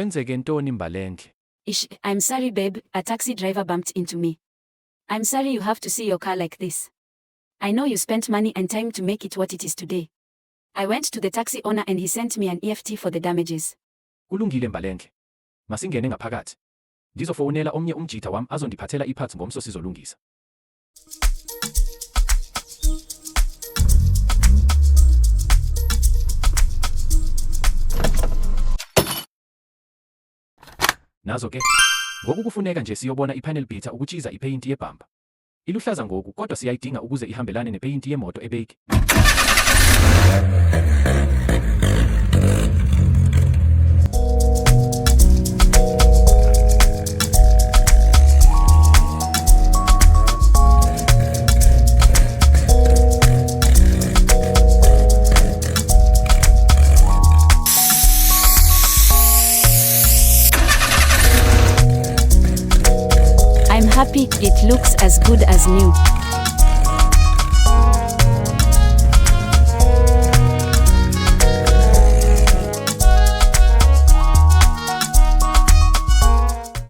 Kwenzeke ntoni Mbalenhle? Ish, I'm sorry babe, a taxi driver bumped into me. I'm sorry you have to see your car like this. I know you spent money and time to make it what it is today. I went to the taxi owner and he sent me an EFT for the damages. Kulungile Mbalenhle. Masingene ngaphakathi. Ngizofonela omnye umjitha wami azondiphathela iparts ngomso sizolungisa. Nazo ke, ngoku kufuneka nje siyobona ipanel beater ukutshiza ipaint yebumper. Iluhlaza ngoku kodwa siyayidinga ukuze ihambelane nepaint yemoto ebeige. I'm happy, it looks as good as new.